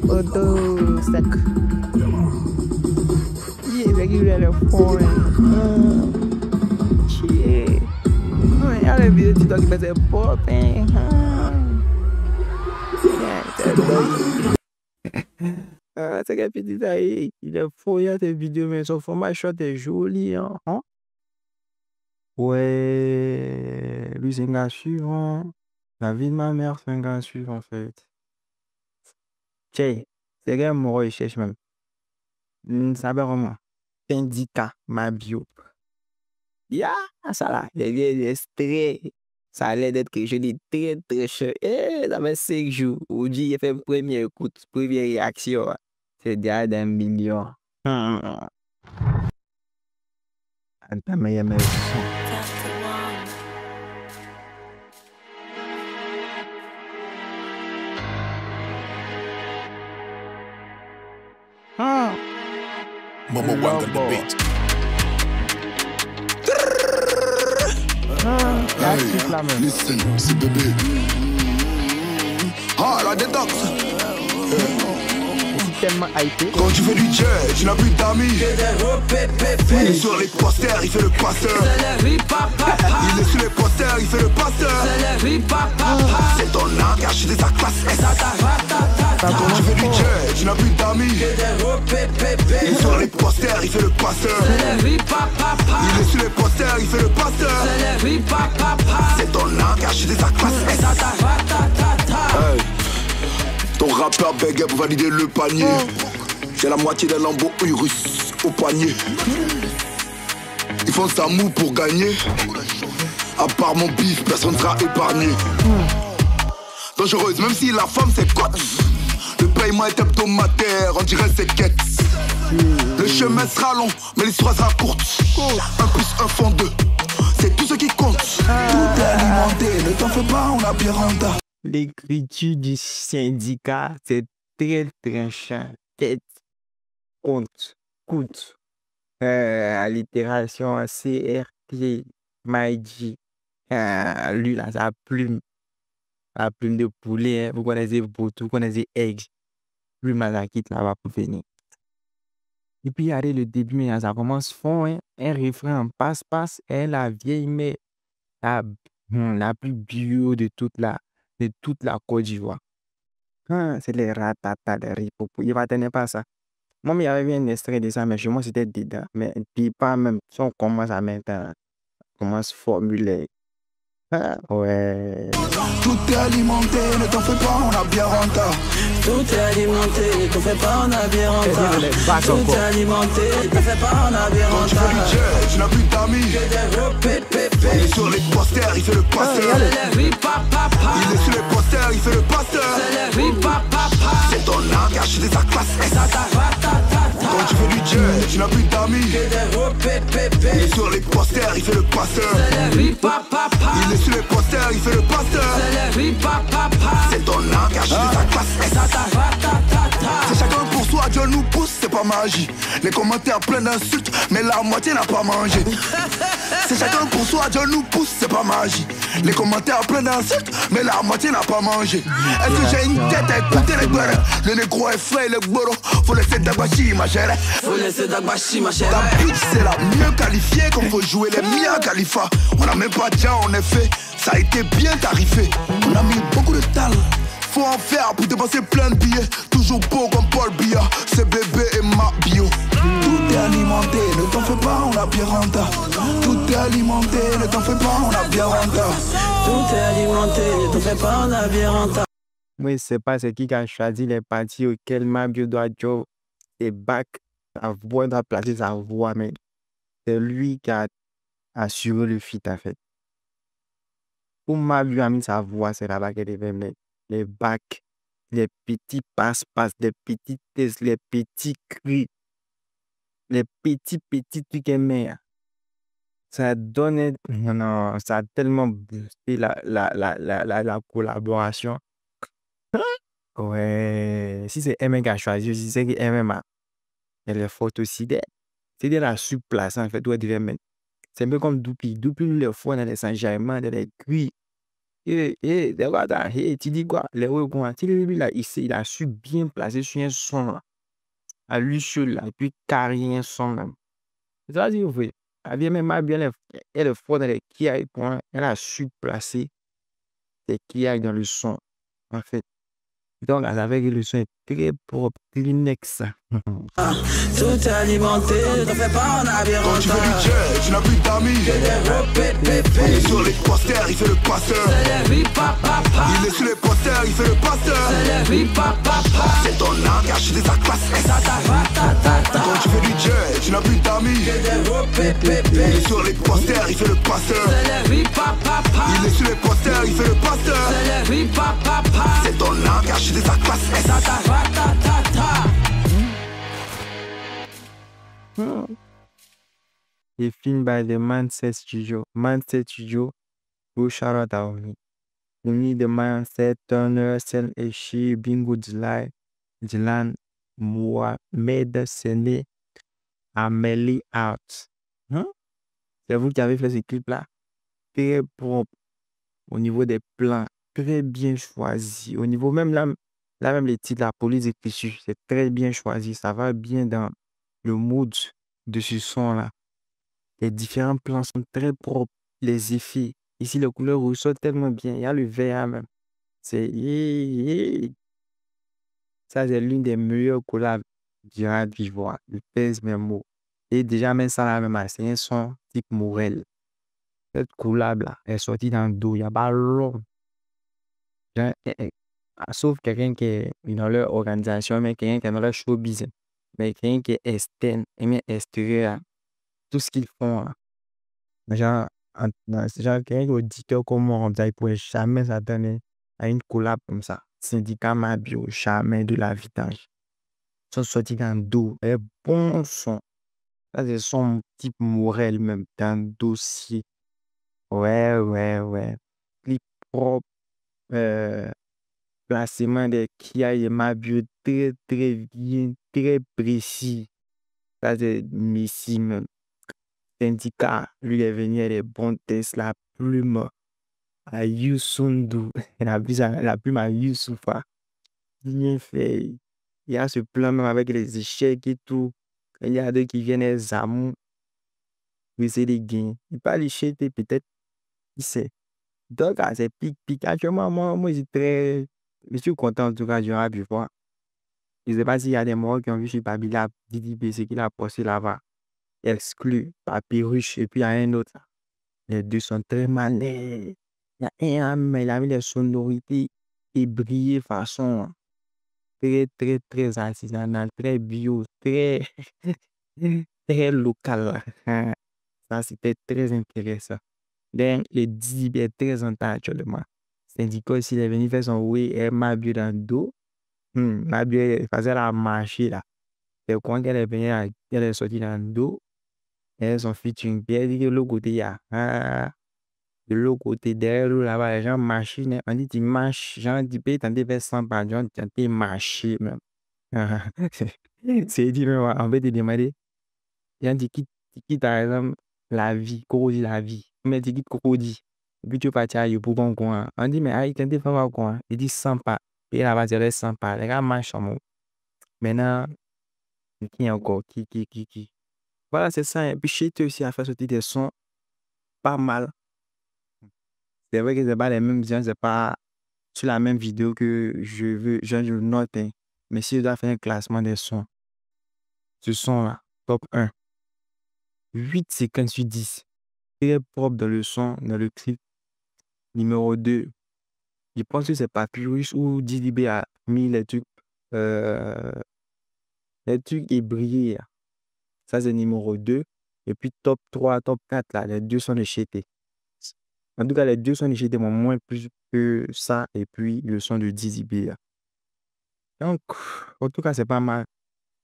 Auto stack. Yeah, regular foreign. Shit. I don't know if talking about the popping. C'est qu'un petit détail. Il est faux, il y a des vidéos, mais son format shot est joli. Hein? Ouais, lui, c'est un gars suivant. La vie de ma mère, c'est un gars suivant, en fait. Tiens, c'est un mort, il cherche même. Ça va vraiment. Syndicat, ma bio. Ya, ça là, il est très. Ça a l'air d'être quelque chose de très, très cher. Ça fait 5 jours. Aujourd'hui, il fait première écoute, première réaction. C'est déjà d'un million. Attends, mais il y a mes sons. Momo Wang on the beat. Hey, listen, c'est bébé. Ah, la détox. Tellement hypé. Quand tu fais du jet, tu n'as plus d'amis. Il est sur les posters, il fait le passeur. Il est sur les posters, il fait le passeur. C'est ton langage, c'est sa classe. Quand tu fais du jet, tu n'as plus d'amis. Il est sur les posters, il fait le passeur. Il est sur les posters, il fait le passeur. C'est ton langage, c'est sa classe. Hey. Ton rappeur bégaye pour valider le panier. J'ai la moitié d'un lambeau russe au poignet. Ils font ça mou pour gagner. À part mon bif, personne sera épargné. Dangereuse, même si la femme c'est cote. Le paiement est hebdomadaire, on dirait c'est quête. Le chemin sera long, mais l'histoire sera courte. 1 plus 1 font 2, c'est tout ce qui compte. Tout est alimenté, ne t'en fais pas, on a bien renta. L'écriture du syndicat, c'est très tranchant. Tête, compte, coûte. Allitération, CRT, Maïdi. Lui, là, sa plume. La plume de poulet, hein. Vous connaissez Boutou, vous connaissez Egg. Lui, Mazakit, là, va pour venir. Et puis, regardez le début, mais ça commence fond, hein. Un refrain en passe-passe, et la vieille, mais la plus bio de toute la Côte d'Ivoire. C'est les ratatas, les ripoupou. Il va tenir pas ça. Moi, il y avait un extrait de ça, mais chez moi, c'était dedans. Mais puis pas même. Si on commence à mettre, commence à formuler. Ouais. Tout est alimenté, ne t'en fais pas, on a bien renta. Tout est alimenté, ne t'en fais pas, on a bien renta. Tout est alimenté, ne t'en fais pas, on a bien Quand tu renta. fais du jet, tu n'as plus d'amis. Il est sur les posters, il fait le passeur. Il est sur les posters, il fait le passeur. C'est ton langage, c'est sa classe. Quand tu fais du jet, tu n'as plus d'amis. Il est sur les posters, il fait le passeur. Il est sur les posters, il fait le passeur. C'est ton langage, c'est sa classe. C'est chacun pour soi, Dieu nous pousse, c'est pas magie. Les commentaires pleins d'insultes, mais la moitié n'a pas mangé. C'est chacun pour soi, Dieu nous pousse, c'est pas magie. Les commentaires pleins d'insultes, mais la moitié n'a pas mangé. Est-ce que j'ai une tête à écouter les gueules? Le négro est frais, le gboro. Faut laisser Dagbashi, ma chère. Faut laisser Dagbashi, ma chère. La bitch, c'est la mieux qualifiée qu'on faut jouer les miens Khalifa. On a même pas déjà en effet, ça a été bien tarifé. On a mis beaucoup de talent. Faut en faire pour dépenser plein de billets. Toujours beau comme Paul Biya. C'est bébé et ma bio. Tout est alimenté, ne t'en fais pas, on a bien renta. Tout est alimenté, ne t'en fais pas, on a bien renta. Tout est alimenté, ne t'en fais pas, on a bien renta. Oui, c'est pas ce qui a choisi les parties auxquelles Mabio doit jouer et back. Sa voix doit placer sa voix, mais c'est lui qui a assuré le feat en fait. Pour Mabio a mis sa voix, c'est là-bas qu'elle devait mettre les backs, les petits passe-passe, les petits tests, les petits cris, les petits trucs aimés. Ça donne, non, ça a tellement boosté la collaboration. Ouais, si c'est MM qui a choisi, si c'est que MM a, elle est forte aussi. C'est de la subplace en fait, où elle devait mettre. C'est un peu comme Doupi. Doupi, lui, le fond dans les Saint-Germain, dans les cuits. C'est quoi ça? Tu dis quoi? Les quoi? Lui, là, il a su bien placer sur un son, là. À lui seul, là, et puis carrer un son, là. C'est ça, dire vrai. Elle vient même bien, elle est fort dans les kiaïs, elle a su placer les kiaïs dans le son, en fait. Donc, avec le son est très propre, Kleenex. Tout alimenté, ne fais pas en Quand tu veux du aviron. jet, tu n'as plus d'amis. On est sur les posters, il fait le passeur. Il est sur les posters, il fait le passeur. C'est ton âme qui a acheté sa classe S. Quand tu veux du jet, tu n'as plus d'amis. Il est sur les posters, il fait le passeur. Il est sur les posters, il fait le passeur. C'est ton âme qui a acheté sa classe S. Et film by the Mindset Studio. Mindset Studio, go shout out à Oni. Oni the Mindset, Turner, Sel Eshi, Bingo Dylan, Mohamed Sene, Amélie Out. C'est vous qui avez fait ce clip-là. Très propre au niveau des plans, très bien choisi. Au niveau même là même les titres, la police et tissu, c'est très bien choisi. Ça va bien dans le mood de ce son-là. Les différents plans sont très propres. Les effets. Ici, les couleurs ressortent tellement bien. Il y a le vert même. C'est... Ça, c'est l'une des meilleures collabs du rap d'ivoire. Il pèse mes mots. Et déjà, même ça, là, même, c'est un son type Morel. Cette collab-là est sortie dans le dos. Il n'y a pas long. Sauf quelqu'un qui est dans leur organisation, mais quelqu'un qui est dans leur showbiz. Mais quelqu'un qui est externe, et bien extérieur à tout ce qu'ils font, là. Genre, c'est genre quelqu'un qui est auditeur comme moi, on ne pourrait jamais s'attendre à une collab comme ça. Syndicat Mabio, jamais de la vidange. Ils sont sortis dans le dos. Et bon son. Ça, c'est son type Morel même, dans le dossier. Ouais. Clip propre. Placement des Kia et Mabio, très bien, très précis. Ça, c'est Messi même. Syndicat, lui, est venu avec des bons tests, la plume à Youssou. La plume à Youssoufa. Bien fait. Il y a ce plan même avec les échecs et tout. Il y a deux qui viennent les amours pour essayer de gagner. Il pas les jeter peut-être. Qui sait. Donc, c'est pic. Actuellement, moi, je suis content en tout cas du rap, voir. Je ne sais pas s'il y a des morts qui ont vu sur Babylab, Didi B, ce qu'il a posté là-bas. Exclu, Papyrus, et puis il y a un autre. Les deux sont très malins. Il y a un, mais il a mis les sonorités et brillé façon très artisanale, très bio, très, très local. Ça, c'était très intéressant. Donc, le DB est très en temps actuellement. Syndicat, s'il est venu faire son oui, et m'a bu dans le dos. M'a bu, faisait la marche là. Et quand elle est venue, elle est sortie dans le dos. Elles ont fait une pierre, de l'autre côté, il y a. De l'autre côté, derrière nous, là-bas, les gens marchent. On dit, tu marches. Gens disent, tu t'en faire 100 par jour, tu marcher même. C'est dit, on va te demander. Gens dit, qui par exemple, la vie, Cody la vie. Mais tu quittes Cody. Et puis tu partir à pour bon coin. On dit, mais aïe, t'en faire quoi? Il dit 100 pas. Et là-bas, il reste 100 pas. Les gars marchent en mot. Maintenant, qui encore? Qui? Voilà, c'est ça. Et puis, chez toi aussi, à faire sortir des sons pas mal. C'est vrai que c'est pas les mêmes gens, c'est pas sur la même vidéo que je note, hein. Mais si je dois faire un classement des sons, ce son-là, top 1, 8/10. Très propre dans le son, dans le clip. Numéro 2, je pense que c'est Papyrus ou Didi B a mis euh, les trucs ébrillés, là. Ça, c'est numéro 2. Et puis top 3, top 4, là, les deux sont échetés. En tout cas, les deux sont échetés, mais moins plus que ça. Et puis le son de Didi B, là. Donc, en tout cas, c'est pas mal.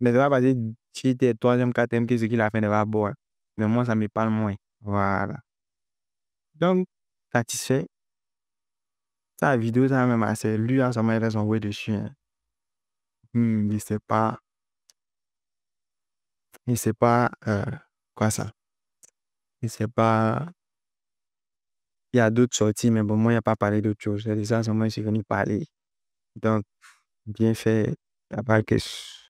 Mais ça va passer j'étais troisième, quatrième, qu'est-ce qu'il a fait de va boire. Mais moi, ça me parle moins. Voilà. Donc, satisfait. Sa vidéo, ça même assez. Lui, ça m'a fait son way dessus, hein. Il sait pas, quoi ça. Je sais pas. Il y a d'autres sorties, mais bon, moi, il n'y a pas parlé d'autres choses. C'est ça, moi, je suis venu parler. Donc, bien fait. Il n'y a pas de question.